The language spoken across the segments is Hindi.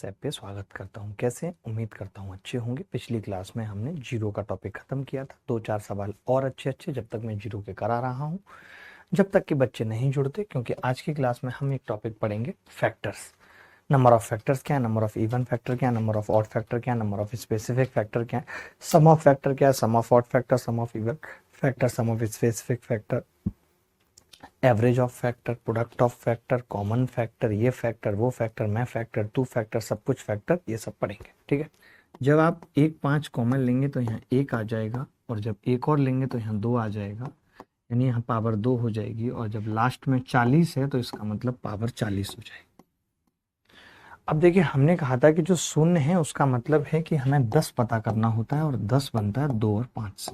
ऐप पे स्वागत करता हूँ। कैसे उम्मीद करता हूँ अच्छे होंगे। पिछली क्लास में हमने जीरो का टॉपिक खत्म किया था। 2-4 सवाल और अच्छे अच्छे जब तक मैं जीरो के करा रहा हूँ, जब तक कि बच्चे नहीं जुड़ते, क्योंकि आज की क्लास में हम एक टॉपिक पढ़ेंगे फैक्टर्स। नंबर ऑफ फैक्टर्स क्या है, नंबर ऑफ इवन फैक्टर क्या है, नंबर ऑफ ऑड फैक्टर क्या है, नंबर ऑफ स्पेसिफिक फैक्टर क्या है, सम ऑफ फैक्टर क्या है, sum of odd factor, sum of even factor, sum of specific factor, average of factor, product of factor, common factor, ये फैक्टर वो फैक्टर, मैं फैक्टर तू फैक्टर, सब कुछ फैक्टर, ये सब पढ़ेंगे। ठीक है। जब आप 1 5 कॉमन लेंगे तो यहाँ 1 आ जाएगा, और जब एक और लेंगे तो यहाँ 2 आ जाएगा, यानी यहाँ पावर 2 हो जाएगी। और जब लास्ट में 40 है तो इसका मतलब पावर 40 हो जाएगी। अब देखिए, हमने कहा था कि जो शून्य है उसका मतलब है कि हमें 10 पता करना होता है, और 10 बनता है 2 और 5 से।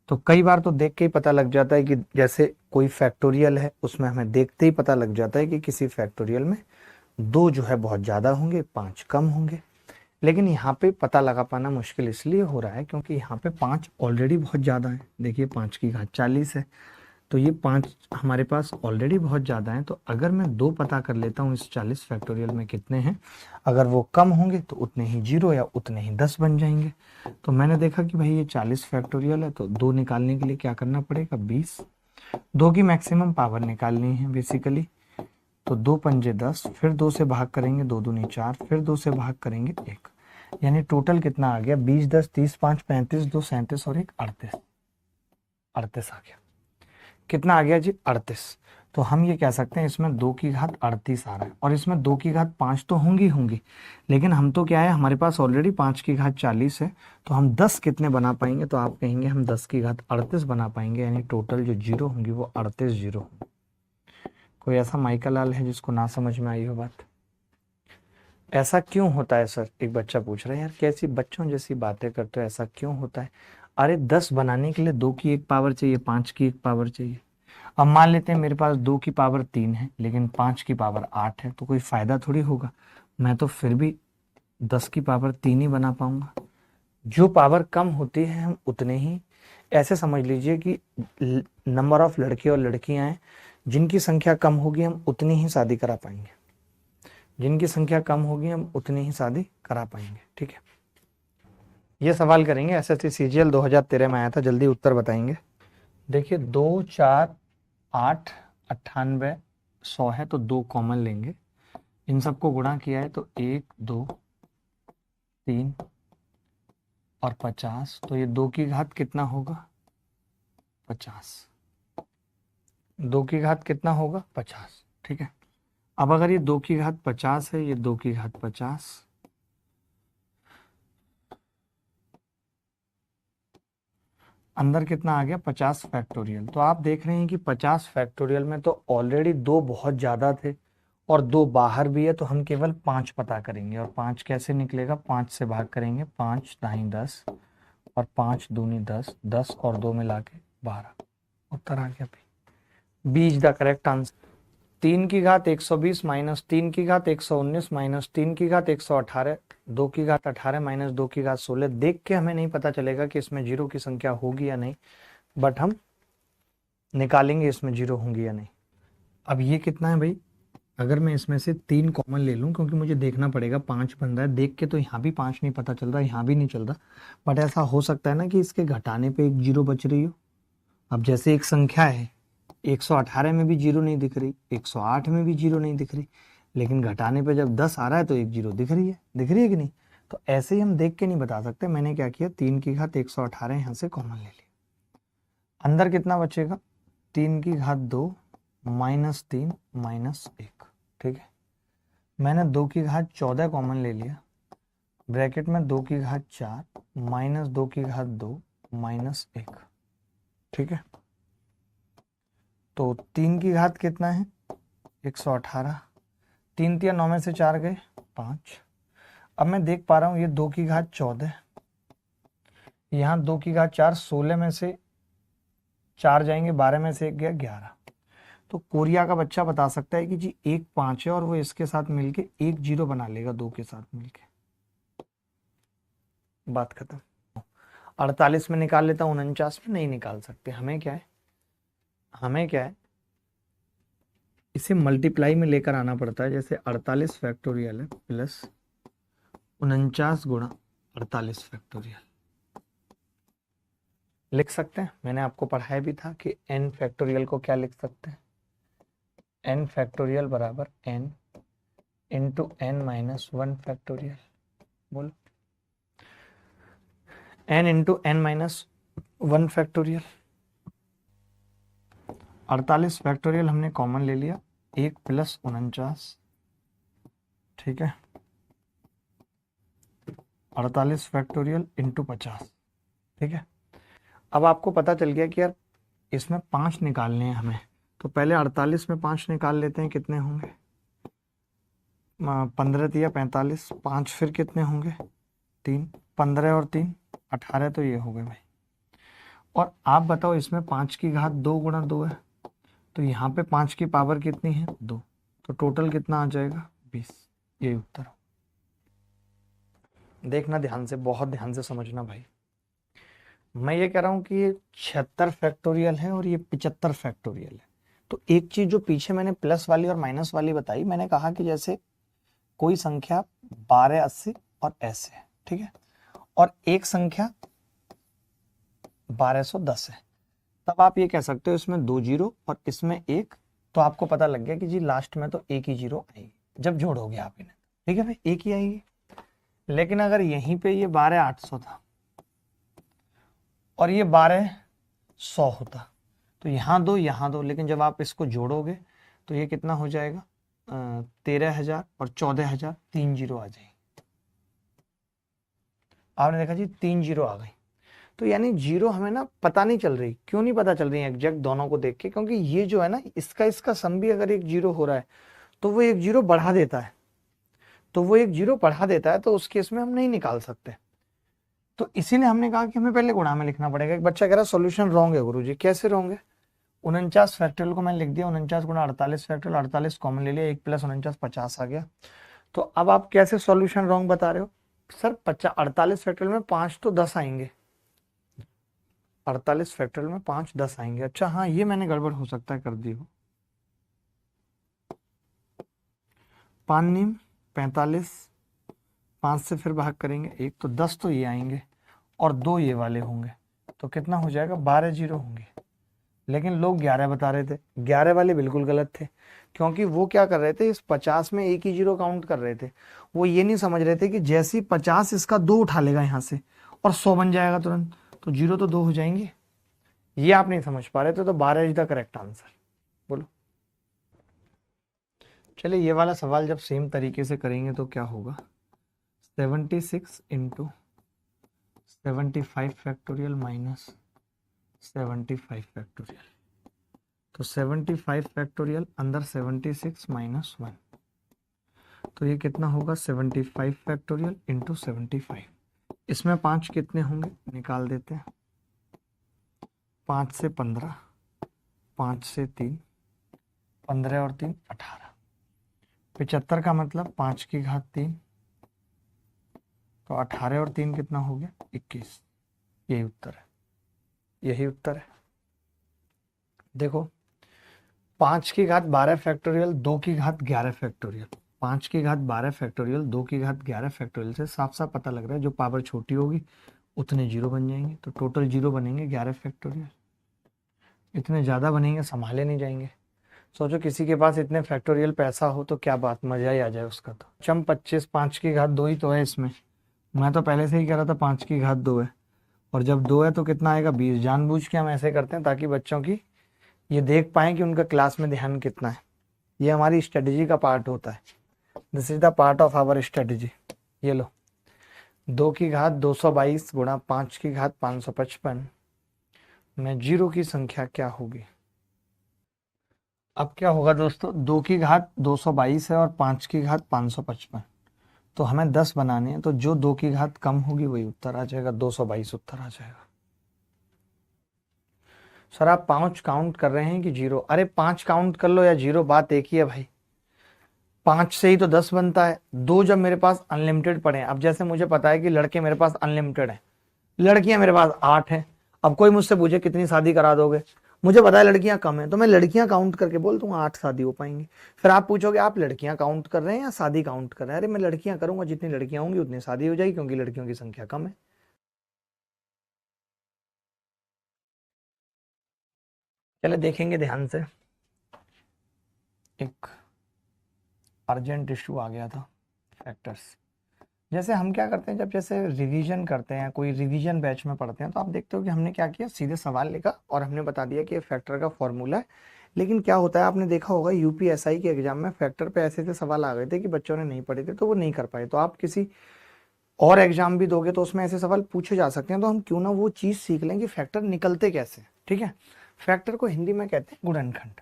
तो कई बार तो देख के ही पता लग जाता है कि जैसे कोई फैक्टोरियल है, उसमें हमें देखते ही पता लग जाता है कि किसी फैक्टोरियल में 2 जो है बहुत ज़्यादा होंगे, 5 कम होंगे। लेकिन यहाँ पे पता लगा पाना मुश्किल इसलिए हो रहा है क्योंकि यहाँ पे 5 ऑलरेडी बहुत ज़्यादा है। देखिए 5 की घात 40 है, तो ये 5 हमारे पास ऑलरेडी बहुत ज़्यादा है। तो अगर मैं 2 पता कर लेता हूँ इस 40 फैक्टोरियल में कितने हैं, अगर वो कम होंगे तो उतने ही 0 या उतने ही 10 बन जाएंगे। तो मैंने देखा कि भाई ये 40 फैक्टोरियल है, तो 2 निकालने के लिए क्या करना पड़ेगा, 20। 2 की मैक्सिमम पावर निकालनी है बेसिकली। तो 2 पंजे 10, फिर 2 से भाग करेंगे, 2 दूनी 4, फिर 2 से भाग करेंगे 1, यानी टोटल कितना आ गया, 20 10 30 5 35 2 37 और 1 38। 38 आ गया। कितना आ गया जी, 38। तो हम ये कह सकते हैं इसमें 2 की घात 38 आ रहा है, और इसमें 2 की घात 5 तो होंगी होंगी, लेकिन हम तो क्या है, हमारे पास ऑलरेडी 5 की घात 40 है। तो हम 10 कितने बना पाएंगे, तो आप कहेंगे हम 10 की घात 38 बना पाएंगे, यानी टोटल जो जीरो होंगी वो 38 जीरो। कोई ऐसा माइकल लाल है जिसको ना समझ में आई हो बात? ऐसा क्यों होता है सर? एक बच्चा पूछ रहा है, यार कैसी बच्चों जैसी बातें करते हो, ऐसा क्यों होता है? अरे 10 बनाने के लिए 2 की 1 पावर चाहिए, 5 की 1 पावर चाहिए। अब मान लेते हैं मेरे पास 2 की पावर 3 है, लेकिन 5 की पावर 8 है, तो कोई फायदा थोड़ी होगा। मैं तो फिर भी 10 की पावर 3 ही बना पाऊंगा। जो पावर कम होती है हम उतने ही, ऐसे समझ लीजिए कि नंबर ऑफ लड़के और लड़कियां हैं, जिनकी संख्या कम होगी हम उतनी ही शादी करा पाएंगे। जिनकी संख्या कम होगी हम उतनी ही शादी करा पाएंगे। ठीक है। ये सवाल करेंगे, एसएससी सीजीएल 2013 में आया था, जल्दी उत्तर बताएंगे। देखिए 2 4 8 98 100 है, तो 2 कॉमन लेंगे। इन सबको गुणा किया है तो 1 2 3 और 50, तो ये 2 की घात कितना होगा, 50। 2 की घात कितना होगा, 50। ठीक है। अब अगर ये 2 की घात 50 है, ये 2 की घात 50, अंदर कितना आ गया, 50 फैक्टोरियल। तो आप देख रहे हैं कि 50 फैक्टोरियल में तो ऑलरेडी 2 बहुत ज़्यादा थे, और 2 बाहर भी है, तो हम केवल 5 पता करेंगे। और 5 कैसे निकलेगा, 5 से भाग करेंगे, 5 दाई 10 और 5 दूनी 10, 10 और 2 मिला के 12। उत्तर आ गया भाई, B is the correct answer. 3 की घात 120 माइनस 3 की घात 119 माइनस 3 की घात 118, 2 की घात 18 माइनस 2 की घात 16। देख के हमें नहीं पता चलेगा कि इसमें जीरो की संख्या होगी या नहीं, बट हम निकालेंगे इसमें जीरो होंगी या नहीं। अब ये कितना है भाई, अगर मैं इसमें से 3 कॉमन ले लूं, क्योंकि मुझे देखना पड़ेगा 5 बन रहा है, देख के तो यहाँ भी 5 नहीं पता चल रहा, यहाँ भी नहीं चल रहा, बट ऐसा हो सकता है ना कि इसके घटाने पे एक जीरो बच रही हो। अब जैसे एक संख्या है, 118 में भी जीरो नहीं दिख रही, 108 में भी जीरो नहीं दिख रही, लेकिन घटाने पे जब 10 आ रहा है तो एक जीरो दिख रही है, दिख रही है कि नहीं? तो ऐसे ही हम देख के नहीं बता सकते। मैंने क्या किया, 3 की घात 118 यहाँ से कॉमन ले लिया। अंदर कितना बचेगा, 3 की घात 2 माइनस 3 माइनस 1। ठीक है। मैंने 2 की घात 14 कॉमन ले लिया, ब्रैकेट में 2 की घात 4 माइनस 2 की घात 2 माइनस 1। ठीक है। तो 3 की घात कितना है, 118, 3 तिया 9 में से 4 गए 5। अब मैं देख पा रहा हूँ ये 2 की घात 14, यहाँ 2 की घात 4, 16 में से 4 जाएंगे, 12 में से 1 गया 11। तो कोरिया का बच्चा बता सकता है कि जी 1 5 है, और वो इसके साथ मिलके 1 0 बना लेगा 2 के साथ मिलके। बात खत्म। 48 में निकाल लेता हूँ, 49 में नहीं निकाल सकते। हमें क्या है, हमें क्या है, इसे मल्टीप्लाई में लेकर आना पड़ता है। जैसे 48 फैक्टोरियल है प्लस 49 गुणा 48 फैक्टोरियल लिख सकते हैं। मैंने आपको पढ़ाया भी था कि n फैक्टोरियल को क्या लिख सकते हैं, n फैक्टोरियल बराबर n into n minus 1 factorial. बोलो n into n minus 1 factorial. 48 factorial हमने कॉमन ले लिया, 1 प्लस 49, ठीक है, 48 फैक्टोरियल इंटू 50, ठीक है। अब आपको पता चल गया कि यार इसमें 5 निकालने हैं हमें, तो पहले 48 में 5 निकाल लेते हैं, कितने होंगे, 15 दिया 45, 5 फिर कितने होंगे 3, 15 और 3 18, तो ये हो गए भाई। और आप बताओ इसमें 5 की घात 2 गुणा 2 है, तो यहाँ पे 5 की पावर कितनी है 2, तो टोटल कितना आ जाएगा 20। ये उत्तर हो। देखना ध्यान से, बहुत ध्यान से समझना भाई। मैं ये कह रहा हूँ कि ये 76 फैक्टोरियल है और ये 75 फैक्टोरियल है। तो एक चीज जो पीछे मैंने प्लस वाली और माइनस वाली बताई, मैंने कहा कि जैसे कोई संख्या 1280 और ऐसे है, ठीक है, और एक संख्या 1210 है, तब आप ये कह सकते हो इसमें 2 जीरो और इसमें 1, तो आपको पता लग गया कि जी लास्ट में तो एक ही जीरो आएगी जब जोड़ोगे आप इन्हें, ठीक है भाई, एक ही आएगी। लेकिन अगर यहीं पे ये 12800 था और ये 1200 होता, तो यहाँ दो, लेकिन जब आप इसको जोड़ोगे तो ये कितना हो जाएगा 13,000 और 14,000, 3 जीरो आ जाएंगे। आपने देखा जी 3 जीरो आ गई, तो यानी जीरो हमें ना पता नहीं चल रही। क्यों नहीं पता चल रही है एग्जैक्ट दोनों को देख के, क्योंकि ये जो है ना इसका सम भी अगर एक जीरो हो रहा है तो वो एक जीरो बढ़ा देता है, तो उस केस में हम नहीं निकाल सकते। तो इसीलिए हमने कहा कि हमें पहले गुणा में लिखना पड़ेगा। एक बच्चा कह रहा है सॉल्यूशन रॉन्ग है गुरुजी, कैसे रॉन्ग है? 49 फैक्टोरियल को मैंने लिख दिया 49 गुणा 48 फैक्टोरियल, 48 कॉमन ले लिया, 1 प्लस 49 50 आ गया। तो अब आप कैसे सॉल्यूशन रॉन्ग बता रहे हो सर? 48 फैक्टोरियल में 5 तो 10 आएंगे, 48 फैक्टोरियल में 5 10 आएंगे। अच्छा हाँ, ये मैंने गड़बड़ हो सकता है कर दी हो। 5 नीम 45, 5 से फिर भाग करेंगे 1, तो 10 तो ये आएंगे और 2 ये वाले होंगे, तो कितना हो जाएगा 12 जीरो होंगे। लेकिन लोग 11 बता रहे थे, 11 वाले बिल्कुल गलत थे, क्योंकि वो क्या कर रहे थे, इस 50 में एक ही जीरो काउंट कर रहे थे। वो ये नहीं समझ रहे थे कि जैसे ही 50 इसका 2 उठा लेगा यहाँ से और 100 बन जाएगा तुरंत, तो जीरो तो 2 हो जाएंगे। ये आप नहीं समझ पा रहे थे, तो 12 इज द करेक्ट आंसर। बोलो। चलिए ये वाला सवाल जब सेम तरीके से करेंगे तो क्या होगा, 76 इंटू 75 फैक्टोरियल माइनस 75 फैक्टोरियल, तो 75 फैक्टोरियल अंदर 76 माइनस 1, तो ये कितना होगा 75 फैक्टोरियल इंटू 75। इसमें 5 कितने होंगे निकाल देते हैं, 5 से 15, 5 से 3, 15 और 3 18, 75 का मतलब 5 की घात 3, तो 18 और 3 कितना हो गया 21। यही उत्तर है, यही उत्तर है। देखो 5 की घात 12 फैक्टोरियल 2 की घात 11 फैक्टोरियल, 5 की घात 12 फैक्टोरियल 2 की घात 11 फैक्टोरियल से साफ साफ पता लग रहा है जो पावर छोटी होगी उतने जीरो बन जाएंगे, तो टोटल जीरो बनेंगे 11 फैक्टोरियल। इतने ज़्यादा बनेंगे संभाले नहीं जाएंगे। सोचो किसी के पास इतने फैक्टोरियल पैसा हो तो क्या बात, मजा ही आ जाए उसका। तो चम 25, 5 की घात 2 ही तो है इसमें, मैं तो पहले से ही कह रहा था 5 की घात 2 है, और जब 2 है तो कितना आएगा 20। जानबूझ के हम ऐसे करते हैं ताकि बच्चों की ये देख पाएं कि उनका क्लास में ध्यान कितना है। ये हमारी स्ट्रेटेजी का पार्ट होता है, this is the part of our strategy. ये लो 2 की घात 222 गुणा 5 की घात 555 में जीरो की संख्या क्या होगी। अब क्या होगा दोस्तों, 2 की घात 222 है और 5 की घात 555, तो हमें 10 बनाने हैं, तो जो 2 की घात कम होगी वही उत्तर आ जाएगा, 222 उत्तर आ जाएगा। सर आप 5 काउंट कर रहे हैं कि जीरो? अरे 5 काउंट कर लो या जीरो, बात एक ही है भाई। 5 से ही तो 10 बनता है। 2 जब मेरे पास अनलिमिटेड पड़े हैं, अब जैसे मुझे पता है कि लड़के मेरे पास अनलिमिटेड हैं, लड़कियां मेरे पास 8 हैं। अब कोई मुझसे पूछे कितनी शादी करा दोगे, मुझे पता है लड़कियां कम है, तो मैं लड़कियां काउंट करके बोल दूंगा 8 शादी हो पाएंगी। फिर आप पूछोगे आप लड़कियां काउंट कर रहे हैं या शादी काउंट कर रहे हैं? अरे मैं लड़कियां करूंगा, जितनी लड़कियां होंगी उतनी शादी हो जाएगी, क्योंकि लड़कियों की संख्या कम है। चले देखेंगे ध्यान से। एक अर्जेंट इशू आ गया था, फैक्टर्स। जैसे हम क्या करते हैं, जब जैसे रिवीजन करते हैं, कोई रिवीजन बैच में पढ़ते हैं, तो आप देखते हो कि हमने क्या किया, सीधे सवाल लिखा और हमने बता दिया कि ये फैक्टर का फॉर्मूला है। लेकिन क्या होता है, आपने देखा होगा यूपीएसआई के एग्जाम में फैक्टर पे ऐसे ऐसे सवाल आ गए थे कि बच्चों ने नहीं पढ़े थे, तो वो नहीं कर पाए। तो आप किसी और एग्जाम भी दोगे तो उसमें ऐसे सवाल पूछे जा सकते हैं, तो हम क्यों ना वो चीज सीख लें कि फैक्टर निकलते कैसे। ठीक है, फैक्टर को हिंदी में कहते हैं गुणनखंड,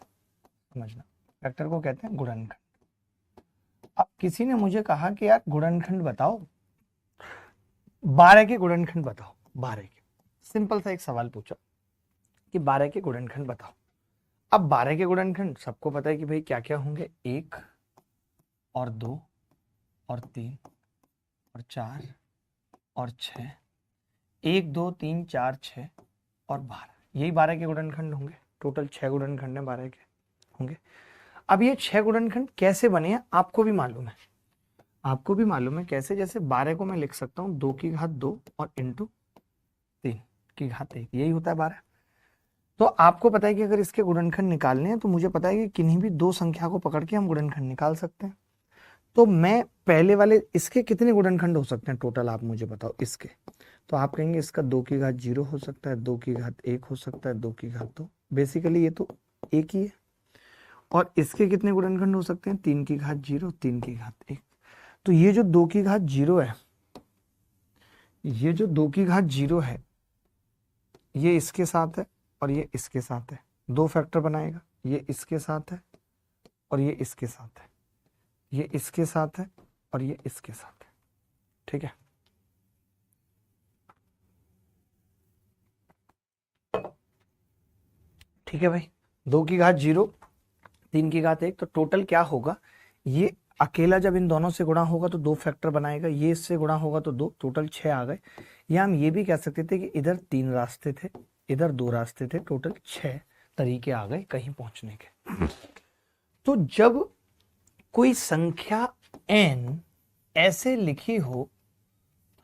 समझना। फैक्टर को कहते हैं गुणनखंड। अब किसी ने मुझे कहा कि यार गुणनखंड बताओ, 12 के गुणनखंड बताओ। 12 के, सिंपल सा एक सवाल पूछा कि 12 के गुणनखंड बताओ। अब 12 के गुणनखंड सबको पता है कि भाई क्या क्या होंगे, 1 और 2 और 3 और 4 और 6, 1 2 3 4 6 और 12, यही 12 के गुणनखंड होंगे। टोटल 6 गुणनखंड है 12 के होंगे। अब ये 6 गुणनखंड कैसे बने हैं आपको भी मालूम है, आपको भी मालूम है कैसे। जैसे 12 को मैं लिख सकता हूँ 2 की घात 2 और इंटू 3 की घात 1, यही होता है 12। तो आपको पता है कि अगर इसके गुणनखंड निकालने हैं तो मुझे पता है कि किन्हीं भी दो संख्या को पकड़ के हम गुणनखंड निकाल सकते हैं। तो मैं पहले वाले, इसके कितने गुणनखंड हो सकते हैं टोटल, आप मुझे बताओ इसके। तो आप कहेंगे इसका 2 की घात 0 हो सकता है, 2 की घात 1 हो सकता है, 2 की घात 2, बेसिकली ये तो एक ही है। और इसके कितने गुणनखंड हो सकते हैं, 3 की घात 0, 3 की घात 1। तो ये जो 2 की घात 0 है, ये जो 2 की घात 0 है, ये इसके साथ है और ये इसके साथ है, दो फैक्टर बनाएगा। ये इसके साथ है और ये इसके साथ है, ये इसके साथ है और ये इसके साथ है। ठीक है, ठीक है भाई। 2 की घात 0, 3 की घात 1, तो टोटल क्या होगा, ये अकेला जब इन दोनों से गुणा होगा तो दो फैक्टर बनाएगा, ये इससे गुणा होगा तो दो, टोटल 6 आ गए। या हम ये भी कह सकते थे कि इधर 3 रास्ते थे, इधर 2 रास्ते थे, टोटल 6 तरीके आ गए कहीं पहुंचने के। तो जब कोई संख्या n ऐसे लिखी हो,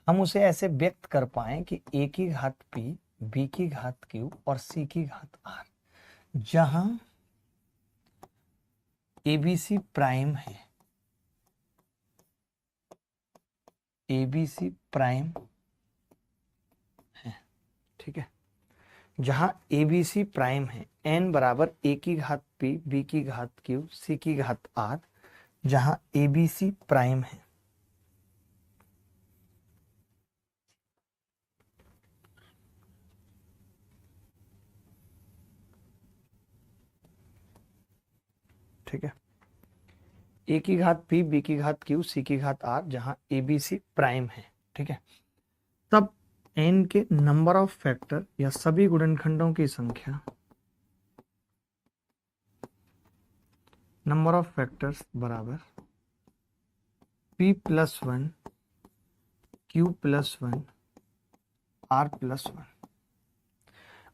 हम उसे ऐसे व्यक्त कर पाए कि a की घात p, b की घात q और c की घात r, जहां abc प्राइम है, abc प्राइम है, ठीक है, जहां abc प्राइम है, n बराबर a की घात p, b की घात q, c की घात r, जहां abc प्राइम है। ठीक है, a की घात p, b की घात q, c की घात r, जहां abc प्राइम है। ठीक है, तब n के नंबर ऑफ फैक्टर या सभी गुणनखंडों की संख्या, नंबर ऑफ फैक्टर्स बराबर p plus 1, q plus 1, r plus 1।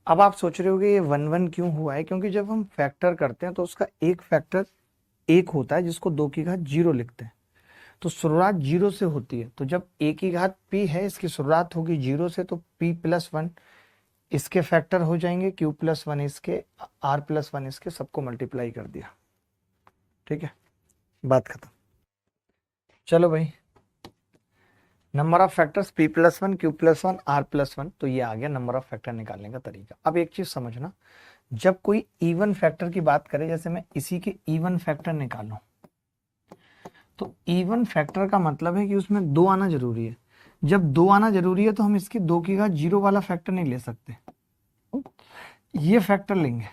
अब आप सोच रहे हो कि ये 1 1 क्यों हुआ है, क्योंकि जब हम फैक्टर करते हैं तो उसका एक फैक्टर एक होता है जिसको 2 की घात 0 लिखते हैं, तो शुरुआत 0 से होती है। तो जब a की घात p है, इसकी शुरुआत होगी 0 से, तो p प्लस 1 इसके फैक्टर हो जाएंगे, q प्लस 1 इसके, r प्लस 1 इसके, सबको मल्टीप्लाई कर दिया। ठीक है, बात खत्म। चलो भाई, number of factors p plus 1, q plus 1, r plus 1, तो ये आ गया नंबर ऑफ फैक्टर निकालने का तरीका। अब एक चीज समझना, जब कोई इवन फैक्टर की बात करे, जैसे मैं इसी के इवन फैक्टर निकालूं, तो इवन फैक्टर का मतलब है कि उसमें 2 आना जरूरी है। जब 2 आना जरूरी है तो हम इसकी 2 की घात 0 वाला फैक्टर नहीं ले सकते, ये फैक्टर लेंगे।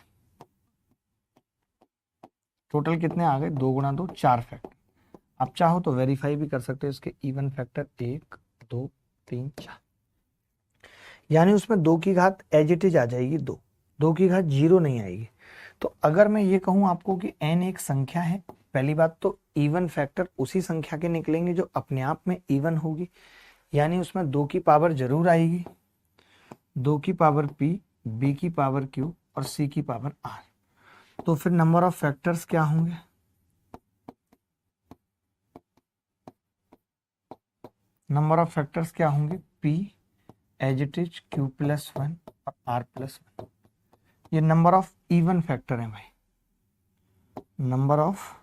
टोटल कितने आ गए, 2 गुणा 2, 4 फैक्टर। आप चाहो तो वेरीफाई भी कर सकते हो इसके इवन फैक्टर, 1 2 3 4, यानी उसमें 2 की घात एज इट इज आ जाएगी 2, 2 की घात 0 नहीं आएगी। तो अगर मैं ये कहूं आपको कि n एक संख्या है, पहली बात तो इवन फैक्टर उसी संख्या के निकलेंगे जो अपने आप में इवन होगी, यानी उसमें 2 की पावर जरूर आएगी, 2 की पावर p, b की पावर q और c की पावर r। तो फिर नंबर ऑफ फैक्टर्स क्या होंगे? नंबर ऑफ फैक्टर्स क्या होंगे? p as it is q plus 1 और r प्लस 1। ये नंबर ऑफ इवन फैक्टर है भाई, number of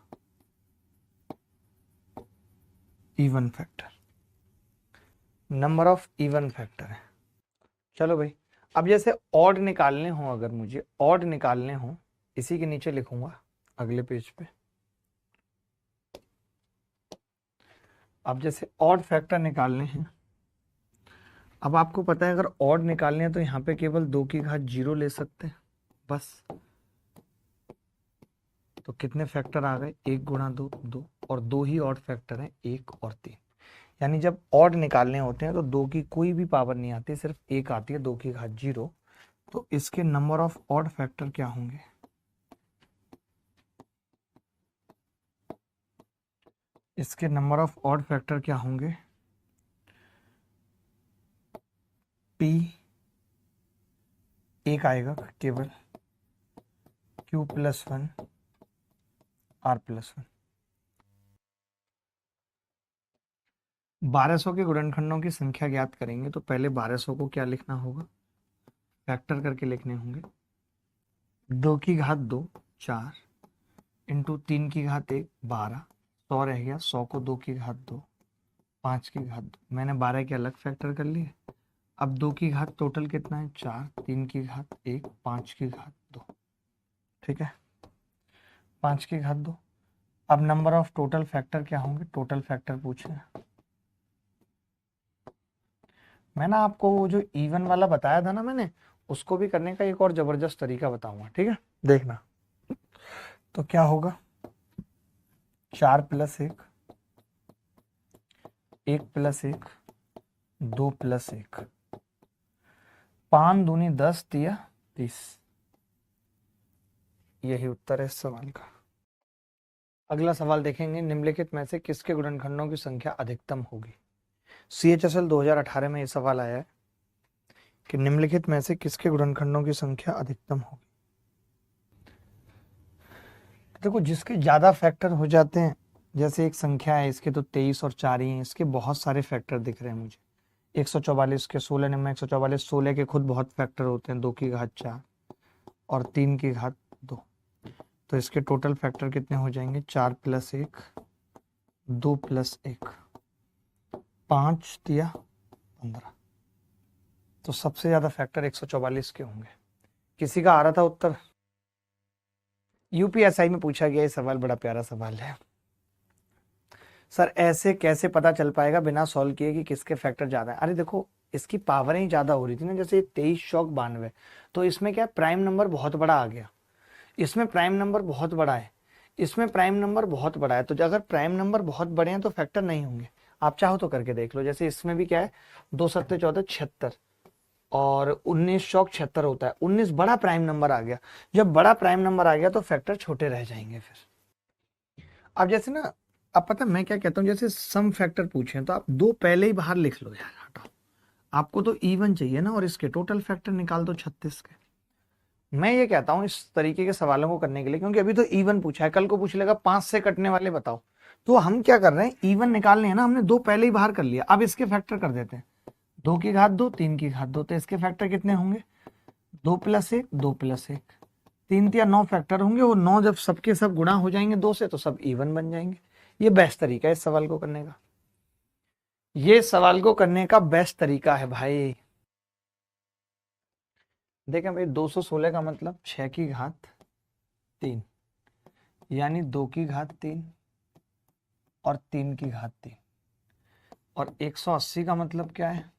even factor, number of even factor है। चलो भाई, अब जैसे ऑड निकालने हो, अगर मुझे ऑड निकालने हो, इसी के नीचे लिखूंगा अगले पेज पे। अब जैसे ऑड फैक्टर निकालने हैं, अब आपको पता है अगर ऑड निकालने हैं तो यहाँ पे केवल 2 की घात 0 ले सकते हैं बस। तो कितने फैक्टर आ गए? 1 गुणा 2 2, और 2 ही ऑड फैक्टर हैं, 1 और 3। यानी जब ऑड निकालने होते हैं तो 2 की कोई भी पावर नहीं आती, सिर्फ 1 आती है, 2 की घात 0। तो इसके नंबर ऑफ ऑड फैक्टर क्या होंगे? इसके नंबर ऑफ ऑड फैक्टर क्या होंगे? p एक आएगा केवल, q प्लस 1 r प्लस 1। 1200 के गुणनखंडों की संख्या ज्ञात करेंगे तो पहले 1200 को क्या लिखना होगा? फैक्टर करके लिखने होंगे। 2 की घात 2 4 इंटू 3 की घात 1 12, 100 रह गया, 100 को 2 की घात 2 5 की घात 2, मैंने 12 के अलग फैक्टर कर लिए। अब 2 की घात टोटल कितना है? 4, 3 की घात 1 5 की घात 2, ठीक है, 5 की घात 2। अब नंबर ऑफ टोटल फैक्टर क्या होंगे? टोटल फैक्टर पूछे हैं। मैं ना आपको वो जो इवन वाला बताया था ना मैंने, उसको भी करने का एक और जबरदस्त तरीका बताऊंगा, ठीक है, देखना। तो क्या होगा? 4 प्लस 1, 1 प्लस 1, 2 प्लस 1, 5 दूनी 10 दिया 30। यही उत्तर है इस सवाल का। अगला सवाल देखेंगे, निम्नलिखित में से किसके गुणनखंडों की संख्या अधिकतम होगी? CHSL 2018 में ये सवाल आया है कि निम्नलिखित में से किसके गुणनखंडों की संख्या अधिकतम होगी। देखो, जिसके ज्यादा फैक्टर हो जाते हैं, जैसे एक संख्या है, इसके तो 23 और 4 ही हैं, इसके बहुत सारे फैक्टर दिख रहे हैं मुझे। 144 के 16 नंबर 144, 16 के खुद बहुत फैक्टर होते हैं, 2 की घात 4 और 3 की घात 2। तो इसके टोटल फैक्टर कितने हो जाएंगे? 4 प्लस 1, 2 प्लस 1, 5 दिया 15। तो सबसे ज्यादा फैक्टर 144 के होंगे। किसी का आ रहा था उत्तर? UPSI में पूछा गया ये सवाल, बड़ा प्यारा सवाल है। सर ऐसे कैसे पता चल पाएगा बिना सॉल्व किए कि किसके फैक्टर ज्यादा है? अरे देखो, इसकी पावर ही ज्यादा हो रही थी ना, जैसे 23 चौक 92, तो इसमें क्या प्राइम नंबर बहुत बड़ा आ गया, इसमें प्राइम नंबर बहुत बड़ा है, इसमें प्राइम नंबर बहुत बड़ा है। तो अगर प्राइम नंबर बहुत बड़े हैं तो फैक्टर नहीं होंगे। आप चाहो तो करके देख लो, जैसे इसमें भी क्या है, 2 सत्ते 14 76 और 19 चौक 76 होता है, 19 बड़ा प्राइम नंबर आ गया। जब बड़ा प्राइम नंबर आ गया तो फैक्टर छोटे रह जाएंगे फिर। अब जैसे ना, अब पता मैं क्या कहता हूँ, जैसे सम फैक्टर पूछे तो आप 2 पहले ही बाहर लिख लो यार, हटाओ। आपको तो इवन चाहिए ना, और इसके टोटल फैक्टर निकाल दो 36 के। मैं ये कहता हूँ इस तरीके के सवालों को करने के लिए, क्योंकि अभी तो इवन पूछा है, कल को पूछ लेगा 5 से कटने वाले बताओ। तो हम क्या कर रहे हैं, इवन निकालने हैं ना, हमने 2 पहले ही बाहर कर लिया, अब इसके फैक्टर कर देते हैं। 2 की घात 2, 3 की घात 2, तो इसके फैक्टर कितने होंगे? 2 प्लस 1, 2 प्लस 1, 3 या 9 फैक्टर होंगे। वो 9 जब सबके सब गुणा हो जाएंगे 2 से तो सब इवन बन जाएंगे। ये बेस्ट तरीका है इस सवाल को करने का, ये सवाल को करने का बेस्ट तरीका है भाई। देखें भाई, 216 का मतलब 6 की घात 3, यानी 2 की घात 3 और 3 की घात 3। और 180 का मतलब क्या है?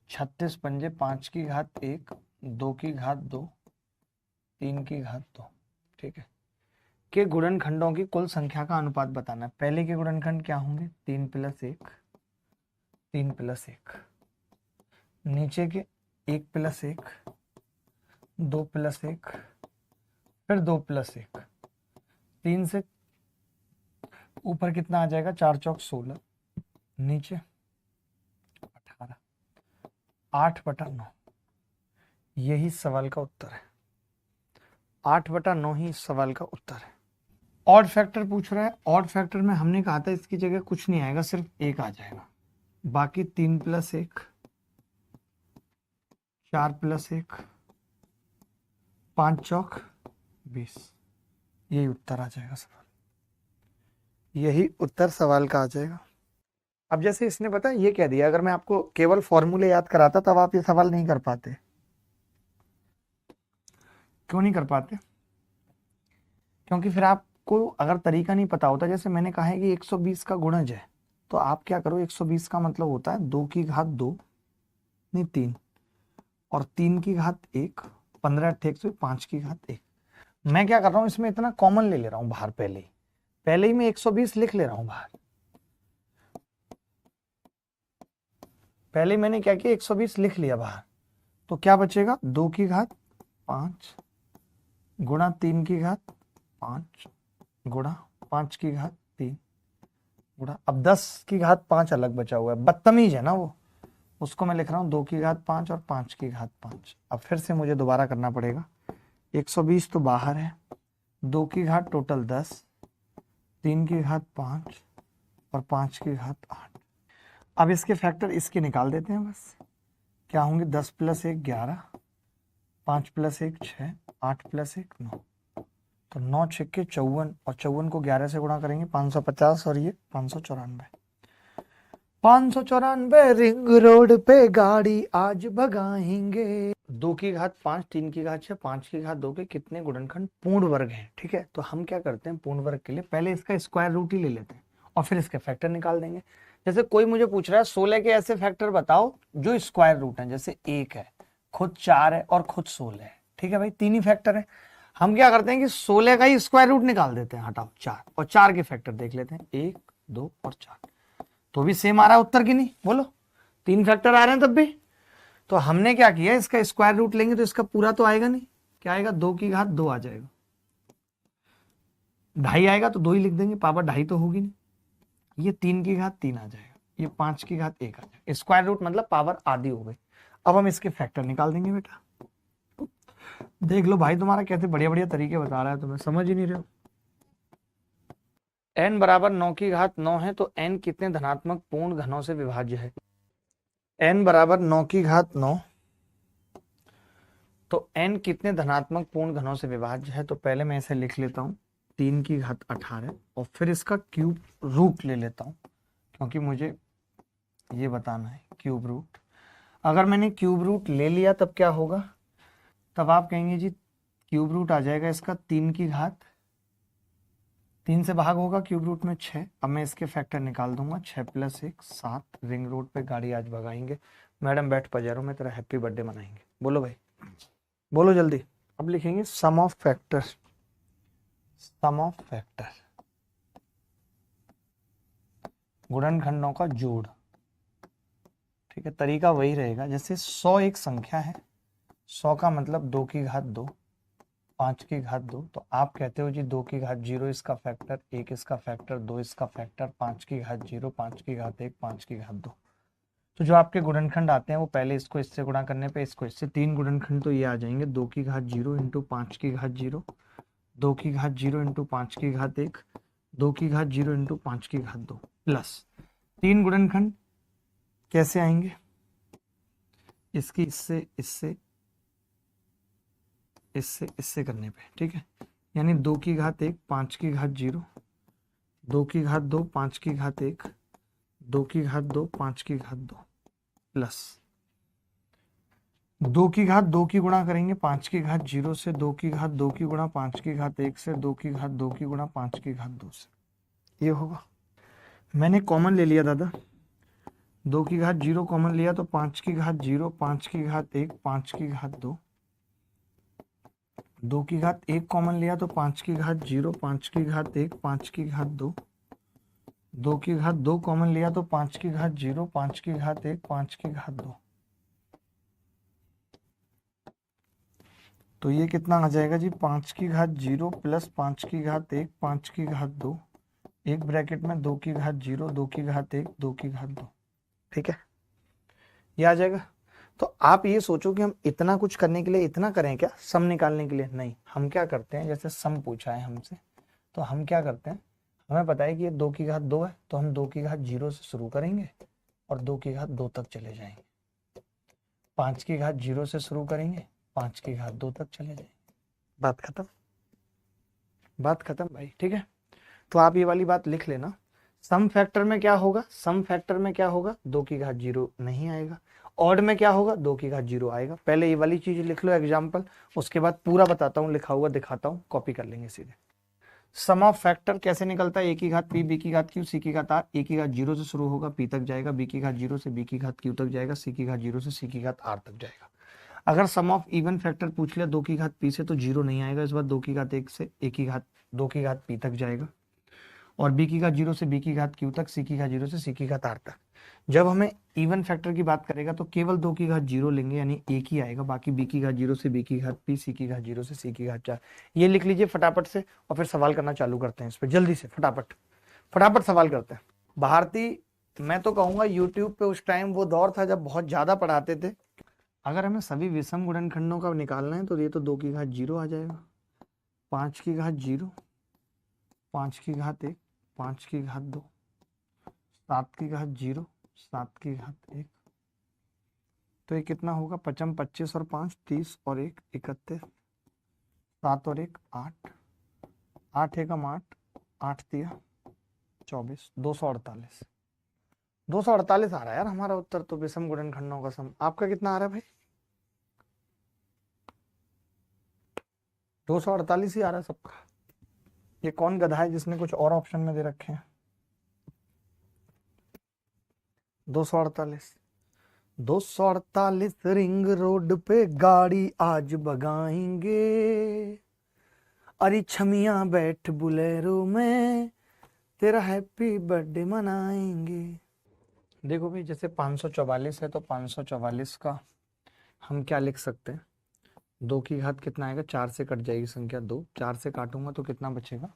36 पंजे 5 की घात 1, 2 की घात 2, 3 की घात 2, ठीक है, के गुणनखंडों की कुल संख्या का अनुपात बताना है। पहले के गुणनखंड क्या होंगे? 3 प्लस 1, 3 प्लस 1, नीचे के 1 प्लस 1, 2 प्लस 1, फिर 2 प्लस 1, 3 से ऊपर कितना आ जाएगा? 4 चौक 16, नीचे 18, 8/9। यही सवाल का उत्तर है। 8/9 ही इस सवाल का उत्तर है। ऑड फैक्टर पूछ रहा है, ऑड फैक्टर में हमने कहा था इसकी जगह कुछ नहीं आएगा, सिर्फ 1 आ जाएगा, बाकी 3 + 1, 4 + 1, 5 चौक 20, यही उत्तर आ जाएगा सवाल, यही उत्तर सवाल का आ जाएगा। अब जैसे इसने पता ये कह दिया, अगर मैं आपको केवल फॉर्मूले याद कराता तब आप ये सवाल नहीं कर पाते। क्यों नहीं कर पाते? क्योंकि फिर आपको अगर तरीका नहीं पता होता, जैसे मैंने कहा है कि 120 का गुणज है, तो आप क्या करो, 120 का मतलब होता है 2 की घात 2 नहीं 3 और 3 की घात 1, 15 × 1 5 की घात 1। मैं क्या कर रहा हूं, इसमें इतना कॉमन ले रहा हूं बाहर, पहले ही मैं 120 लिख ले रहा हूं बाहर। पहले ही मैंने क्या किया, 120 लिख लिया बाहर, तो क्या बचेगा, 2 की घात 5 गुणा 3 की घात 5 गुणा 5 की घात 3 गुणा, अब 10 की घात 5 अलग बचा हुआ है, बदतमीज है ना वो, उसको मैं लिख रहा हूँ 2 की घात 5 और 5 की घात 5। अब फिर से मुझे दोबारा करना पड़ेगा, 120 तो बाहर है, 2 की घात टोटल 10, 3 की घात 5 और 5 की घात 8। अब इसके फैक्टर इसके निकाल देते हैं बस, क्या होंगे, 10 + 1 11, 5 + 1 6, 8 + 1 9, तो 9 × 6 = 54 और 54 को 11 से गुणा करेंगे 550 और ये 594। 594 रिंग रोड पे गाड़ी आज भगाएंगे। 2 की घात 5, 3 की घात 6, 5 की घात 2 के कितने गुणनखंड पूर्ण वर्ग हैं? ठीक है, तो हम क्या करते हैं, पूर्ण वर्ग के लिए पहले इसका स्क्वायर रूट ही ले लेते हैं और फिर इसके फैक्टर निकाल देंगे। जैसे कोई मुझे पूछ रहा है 16 के ऐसे फैक्टर बताओ जो स्क्वायर रूट है, जैसे 1 है, खुद 4 है और खुद 16 है। ठीक है भाई, 3 ही फैक्टर है। हम क्या करते हैं कि 16 का ही स्क्वायर रूट निकाल देते हैं, हटाओ 4, और 4 के फैक्टर देख लेते हैं, 1 2 और 4, तो भी सेम आ रहा है उत्तर की नहीं, बोलो, 3 फैक्टर आ रहे हैं तब भी। तो हमने क्या किया, इसका स्क्वायर रूट लेंगे तो इसका पूरा तो आएगा नहीं, क्या आएगा, 2 की घात 2 आ जाएगा, 2.5 आएगा तो 2 ही लिख देंगे, पावर 2.5 तो होगी नहीं, ये 3 की घात 3 आ जाएगा, ये 5 की घात 1 आ जाएगा, स्क्वायर रूट मतलब पावर आधी हो गई। अब हम इसके फैक्टर निकाल देंगे बेटा। देख लो भाई, तुम्हारा कैसे बढ़िया बढ़िया तरीके बता रहा है, तुम्हें समझ ही नहीं रहे हो। n बराबर 9 की घात 9 है, तो n कितने धनात्मक पूर्ण घनों से विभाज्य है? n बराबर 9 की घात 9, तो n कितने धनात्मक पूर्ण घनों से विभाज्य है? तो पहले मैं इसे लिख लेता हूँ 3 की घात 18 और फिर इसका क्यूब रूट ले लेता हूँ, क्योंकि मुझे ये बताना है क्यूब रूट। अगर मैंने क्यूब रूट ले लिया तब क्या होगा, तब आप कहेंगे जी क्यूब रूट आ जाएगा इसका 3 की घात, 3 से भाग होगा क्यूब रूट में 6। अब मैं इसके फैक्टर निकाल दूंगा, 6 + 1 7, रिंग रोड पे गाड़ी आज भगाएंगे। मैडम बैठ पजारो में तेरा हैप्पी बर्थडे मनाएंगे। बोलो भाई, बोलो जल्दी। अब लिखेंगे sum of factor, sum of factor गुणनखंडों का जोड़। ठीक है, तरीका वही रहेगा, जैसे 100 एक संख्या है, 100 का मतलब 2 की घात 2, 5 की घात 2, तो आप कहते हो जी 2 की घात 0 इसका फैक्टर, 1 इसका फैक्टर, 2 इसका फैक्टर, 5 की घात 0, 5 की घात 1, 5 की घात 2। तो जो आपके गुणनखंड आते हैं वो पहले इसको इससे गुणा करने पे इसको इससे, 3 गुणनखंड तो ये आ जाएंगे, 2 की घात 0 इंटू 5 की घात 0, 2 की घात 0 इंटू 5 की घात 1, 2 की घात 0 इंटू 5 की घात 2, प्लस 3 गुणनखंड कैसे आएंगे, इसकी इससे इससे इससे इससे करने पे। ठीक है, यानी 2 की घात 1, 5 की घात 0, 2 की घात 2, 5 की घात 1, 2 की घात 2, 5 की घात 2, प्लस 2 की घात 2 की गुणा करेंगे 5 की घात 0 से, 2 की घात 2 की गुणा 5 की घात 1 से, 2 की घात 2 की गुणा 5 की घात 2 से, ये होगा। मैंने कॉमन ले लिया दादा, 2 की घात 0 कॉमन लिया तो 5 की घात 0, 5 की घात 1, 5 की घात 2, 2 की घात 1 कॉमन लिया तो 5 की घात 0, 5 की घात 1, 5 की घात 2, 2 की घात 2 कॉमन लिया तो 5 की घात 0, 5 की घात 1, 5 की घात 2, तो ये कितना आ जाएगा जी, 5 की घात 0 प्लस 5 की घात 1, 5 की घात 2, एक ब्रैकेट में 2 की घात 0, 2 की घात 1, 2 की घात 2। ठीक है, ये आ जाएगा। तो आप ये सोचो कि हम इतना कुछ करने के लिए इतना करें क्या, सम निकालने के लिए? नहीं, हम क्या करते हैं, जैसे सम पूछा है हमसे तो हम क्या करते हैं, हमें पता है कि ये 2 की घात 2 है, तो हम 2 की घात 0 से शुरू करेंगे और 2 की घात 2 तक चले जाएंगे। 5 की घात 0 से शुरू करेंगे, 5 की घात 2 तक चले जाएंगे। बात खत्म, बात खत्म भाई, ठीक है। तो आप ये वाली बात लिख लेना। सम फैक्टर में क्या होगा, सम फैक्टर में क्या होगा, 2 की घात 0 नहीं आएगा। ऑड में क्या होगा, 2 की घात 0 आएगा। पहले ये वाली चीज लिख लो एग्जाम्पल, उसके बाद पूरा बताता हूँ, लिखा हुआ दिखाता हूँ, कॉपी कर लेंगे सीधे। सम ऑफ फैक्टर कैसे निकलता है, ए की घात पी, बी की घात क्यू, सी की घात आर। ए की घात 0 से शुरू होगा, पी तक जाएगा, बी की घात 0 से बी की घात क्यू तक जाएगा, सी की घात 0 से सी की घात आर तक जाएगा। अगर सम ऑफ इवन फैक्टर पूछ लिया 2 की घात पी से, तो 0 नहीं आएगा। इस बार 2 की घात 1 से ए की घात 2 की घात पी तक जाएगा, और बी की घात 0 से बी की घात क्यू तक, सी की घात 0 से सी की घात आर तक। जब हमें इवन फैक्टर की बात करेगा तो केवल 2 की घात 0 लेंगे, यानी एक ही आएगा, बाकी बी की घात 0 से बी की घात पी, सी की घात 0 से सी की घात 4। ये लिख लीजिए फटाफट से, और फिर सवाल करना चालू करते हैं इस पर, जल्दी से फटाफट फटाफट सवाल करते हैं। भारती, मैं तो कहूंगा यूट्यूब पे उस टाइम वो दौर था जब बहुत ज्यादा पढ़ाते थे। अगर हमें सभी विषम गुणनखंडों का निकालना है तो ये तो 2 की घात 0 आ जाएगा, 5 की घात 0, 5 की घात 1, 5 की घात 2, 7 की घात 0, 7 की घात 1। तो ये कितना होगा, 55, 25 और 5 30 और 1 31, 7 और 1 8, 8 एकम 8, 8 तिया 24, 248। 248 आ रहा है यार हमारा उत्तर तो, विषम गुणनखंडों का सम। आपका कितना आ रहा है भाई? 248 ही आ रहा है सबका। ये कौन गधा है जिसने कुछ और ऑप्शन में दे रखे हैं? 248, 248 रिंग रोड पे गाड़ी आज भगाएंगे, अरे छमिया बैठ बुलेरो में, तेरा हैप्पी बर्थडे मनाएंगे। देखो भाई, जैसे 544 है तो 544 का हम क्या लिख सकते हैं, 2 की घात कितना आएगा, 4 से कट जाएगी संख्या 2, 4 से काटूंगा तो कितना बचेगा,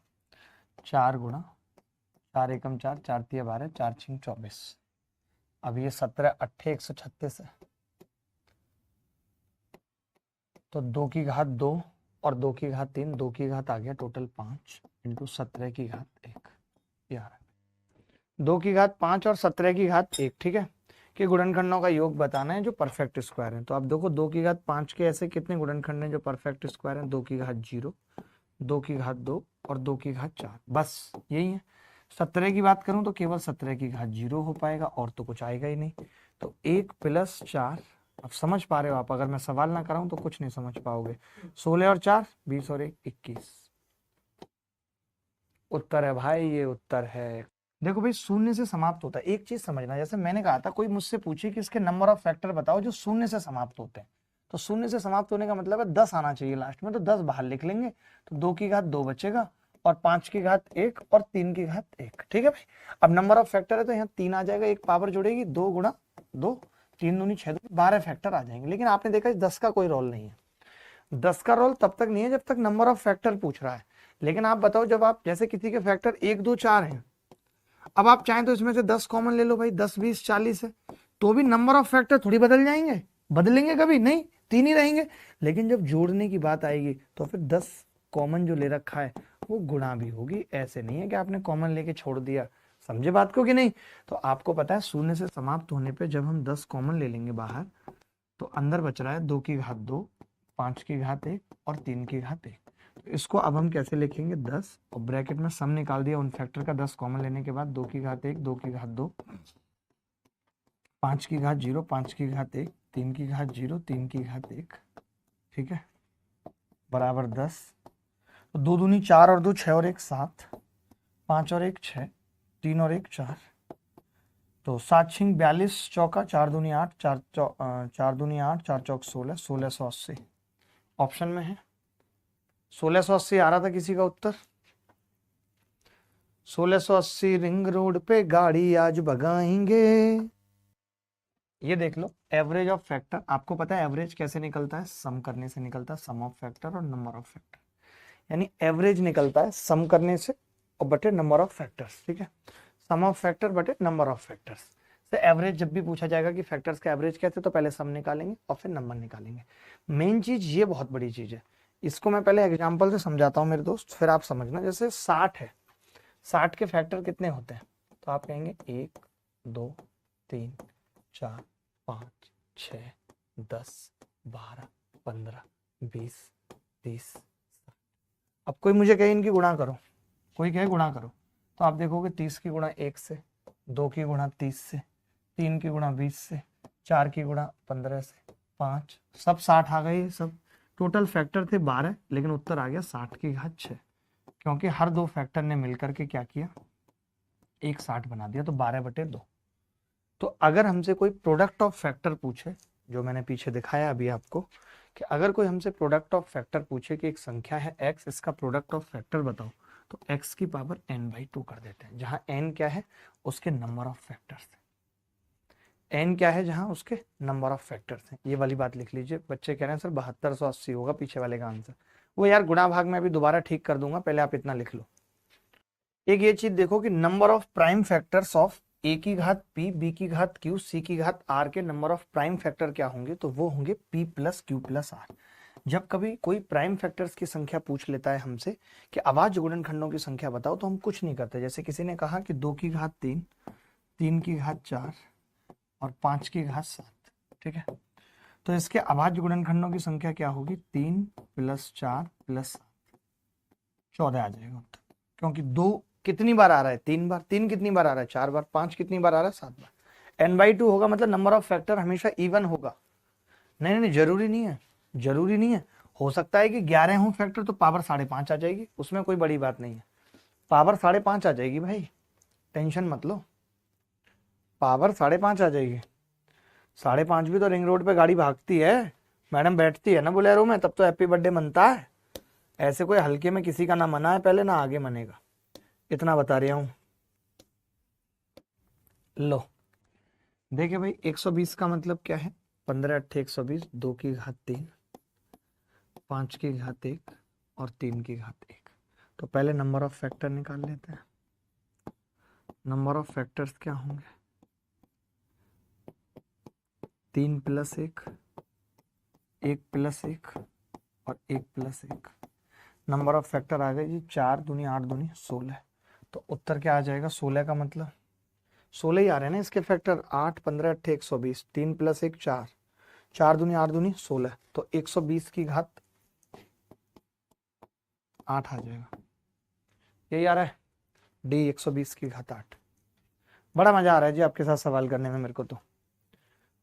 4 गुणा 4 एकम 4, 4 तिया 12, 4 छिंग 24। अब ये 17 8 136 है, तो 2 की घात 2 और 2 की घात 3, 2 की घात आ गया टोटल 5 इंटू 17 की घात 1, ये आ रहा है 2 की घात 5 और 17 की घात 1, ठीक है। कि गुणनखंडों का योग बताना है जो परफेक्ट स्क्वायर है। तो आप देखो 2 की घात 5 के ऐसे कितने गुणनखंड हैं जो परफेक्ट स्क्वायर हैं, 2 की घात 0, 2 की घात 2 और 2 की घात 4, बस यही है। 17 की बात करूं तो केवल 17 की घात 0 हो पाएगा, और तो कुछ आएगा ही नहीं। तो 1 + 4, अब समझ पा रहे हो आप, अगर मैं सवाल ना कराऊं तो कुछ नहीं समझ पाओगे। 16 और 4 20 और 1 21, उत्तर है भाई, ये उत्तर है। देखो भाई, शून्य से समाप्त होता है, एक चीज समझना, जैसे मैंने कहा था कोई मुझसे पूछे कि इसके नंबर ऑफ फैक्टर बताओ जो शून्य से समाप्त होते हैं, तो शून्य से समाप्त होने का मतलब है 10 आना चाहिए लास्ट में, तो 10 बाहर लिख लेंगे, तो 2 की घात 2 बचेगा, और 5 की घात 1 और 3 की घात 1, ठीक है भाई। अब नंबर ऑफ फैक्टर है तो यहाँ 3 आ जाएगा, एक पावर जुड़ेगी, 2 गुणा 2, 3 दूनी 6, 12 फैक्टर आ जाएंगे। लेकिन आपने देखा 10 का कोई रोल नहीं है, 10 का रोल तब तक नहीं है जब तक नंबर ऑफ फैक्टर पूछ रहा है। लेकिन आप बताओ, जब आप जैसे किसी के फैक्टर 1 2 4 हैं, अब आप चाहें तो इसमें से 10 कॉमन ले लो भाई, 10 20 40 है, तो भी नंबर ऑफ फैक्टर थोड़ी बदल जाएंगे, बदलेंगे कभी नहीं, 3 ही रहेंगे। लेकिन जब जोड़ने की बात आएगी तो फिर 10 कॉमन जो ले रखा है वो गुणा भी होगी, ऐसे नहीं है कि आपने कॉमन लेके छोड़ दिया। समझे बात को कि नहीं? तो आपको पता है शून्य से समाप्त होने पे जब हम 10 कॉमन ले लेंगे बाहर, तो अंदर बच रहा है 2 की घात 2, 5 की घात 1 और 3 की घात 1। इसको अब हम कैसे लिखेंगे, 10 और ब्रैकेट में सम निकाल दिया उन फैक्टर का, 10 कॉमन लेने के बाद 2 की घात 1, 2 की घात 2, 5 की घात 0, 5 की घात 1, 3 की घात 0, 3 की घात 1, ठीक है, बराबर 10। तो 2 दूनी 4 और 2 6 और 1 7, 5 और 1 6, 3 और 1 4, तो 7 छिंग 42, चौका 4 दूनी 8, 4 दूनी 8, 4 चौक 16, 1680 ऑप्शन में है। 1680 आ रहा था किसी का उत्तर, 1680 रिंग रोड पे गाड़ी आज भगाएंगे। ये देख लो, एवरेज ऑफ फैक्टर, आपको पता है एवरेज कैसे निकलता है, सम करने से निकलता है, सम ऑफ फैक्टर और नंबर ऑफ फैक्टर, यानी एवरेज निकलता है सम करने से और बटे नंबर ऑफ फैक्टर्स, ठीक है, सम ऑफ फैक्टर बटे नंबर ऑफ फैक्टर्स। तो एवरेज जब भी पूछा जाएगा कि फैक्टर्स का एवरेज कैसे, तो पहले सम निकालेंगे और फिर नंबर निकालेंगे। मेन चीज ये बहुत बड़ी चीज है, इसको मैं पहले एग्जांपल से समझाता हूँ मेरे दोस्त, फिर आप समझना। जैसे 60 है, 60 के फैक्टर कितने होते हैं, तो आप कहेंगे 1 2 3 4 5 6 10 12 15 20 30। अब कोई मुझे कहे इनकी गुणा करो, कोई कहे गुणा करो, तो आप देखोगे 30 की गुणा 1 से, 2 की गुणा 30 से, 3 की गुणा 20 से, 4 की गुणा 15 से, 5, सब 60 आ गए। सब टोटल फैक्टर थे 12, लेकिन उत्तर आ गया 60 की घात 6, क्योंकि हर दो फैक्टर ने मिलकर के क्या किया, एक 60 बना दिया, तो 12/2। तो अगर हमसे कोई प्रोडक्ट ऑफ फैक्टर पूछे, जो मैंने पीछे दिखाया अभी आपको, कि अगर कोई हमसे प्रोडक्ट ऑफ फैक्टर पूछे कि एक संख्या है x, इसका प्रोडक्ट ऑफ फैक्टर बताओ, तो x की पावर n/2 कर देते हैं, जहां n क्या है, उसके नंबर ऑफ फैक्टर्स है। n क्या है, जहां उसके नंबर ऑफ फैक्टर्स हैं। ये वाली बात लिख लीजिए। बच्चे कह रहे हैं सर 7280 होगा पीछे वाले का आंसर, वो यार गुणा भाग में अभी दोबारा ठीक कर दूंगा, पहले आप इतना लिख लो। एक ये चीज देखो कि number of prime factors of a की घात p, b की घात q, c की घात r के नंबर ऑफ प्राइम फैक्टर क्या होंगे, तो वो होंगे p plus q plus r। जब कभी कोई प्राइम फैक्टर्स की संख्या पूछ लेता है हमसे कि अभाज्य गुणनखंडों की संख्या बताओ, तो हम कुछ नहीं करते। जैसे किसी ने कहा कि 2 की घात 3, 3 की घात 4 और 5 की घात 7, ठीक है, तो इसके अभाज्य गुणनखंडों की संख्या क्या होगी, 3 प्लस 4 प्लस 7, 14 आ जाएगा उत्तर। क्योंकि 2 कितनी बार आ रहा है, 3 बार, 3 कितनी बार आ रहा है, 4 बार, 5 कितनी बार आ रहा है, 7 बार। n/2 होगा, मतलब नंबर ऑफ फैक्टर हमेशा इवन होगा। नहीं नहीं, जरूरी नहीं है, जरूरी नहीं है। हो सकता है कि 11 हो फैक्टर तो पावर 5.5 आ जाएगी, उसमें कोई बड़ी बात नहीं है। पावर 5.5 आ जाएगी भाई, टेंशन मत लो, पावर 5.5 आ जाएगी। 5.5 भी तो रिंग रोड पे गाड़ी भागती है, मैडम बैठती है ना बोलेरो में, तब तो हैप्पी बर्थडे मनता है। ऐसे कोई हल्के में किसी का ना मना है पहले, ना आगे मनेगा, इतना बता रहा हूं। लो देखिए भाई, 120 का मतलब क्या है, 15 × 8 = 120, 2 की घात 3, 5 की घात 1 और 3 की घात 1। तो पहले नंबर ऑफ फैक्टर निकाल लेते हैं। नंबर ऑफ फैक्टर्स क्या होंगे, 3 + 1, 1 + 1 और 1 + 1। नंबर ऑफ फैक्टर आ गए जी, 4 दूनी 8 दूनी 16। तो उत्तर क्या आ जाएगा, 16 का मतलब 16 ही आ रहे हैं ना इसके फैक्टर, 8 15 8 120, 3 + 1 4, 4 दूनी 8 दूनी 16, तो 120 की घात 8 आ जाएगा। यही आ रहा है डी, 120 की घात 8। बड़ा मजा आ रहा है जी आपके साथ सवाल करने में, मेरे को तो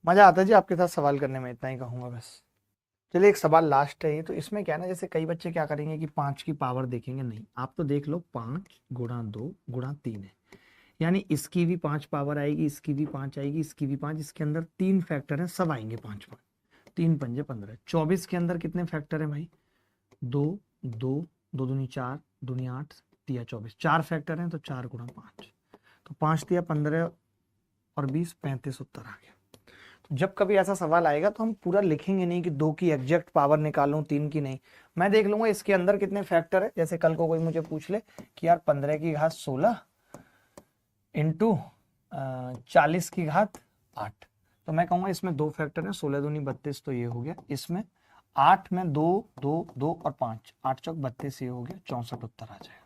मजा आता है जी आपके साथ सवाल करने में, इतना ही कहूंगा बस। चलिए एक सवाल लास्ट है ये, तो इसमें क्या है ना, जैसे कई बच्चे क्या करेंगे कि 5 की पावर देखेंगे, नहीं आप तो देख लो 5 × 2 × 3 है, यानी इसकी भी 5 पावर आएगी, इसकी भी 5 आएगी, इसकी भी 5, इसके अंदर 3 फैक्टर हैं, सब आएंगे 5 5, 3 पंजे 15, 24 के अंदर कितने फैक्टर हैं भाई, 2 2 2 दूनी 4 दूनी 8 तिया 24, 4 फैक्टर हैं, तो 4 × 5, तो 5 तिया 15 और 20 35 उत्तर आ गया। तो जब कभी ऐसा सवाल आएगा तो हम पूरा लिखेंगे नहीं कि 2 की एग्जैक्ट पावर निकालूं 3 की नहीं, मैं देख लूंगा इसके अंदर कितने फैक्टर है। जैसे कल को कोई मुझे पूछ ले कि यार 15 की घात 16 इंटू 40 की घात 8, तो मैं कहूंगा इसमें 2 फैक्टर है, 16 दूनी 32, तो ये हो गया। इसमें 8 में 2 2 2 और 5, 8 चौक 32, ये हो गया 64 उत्तर आ जाएगा।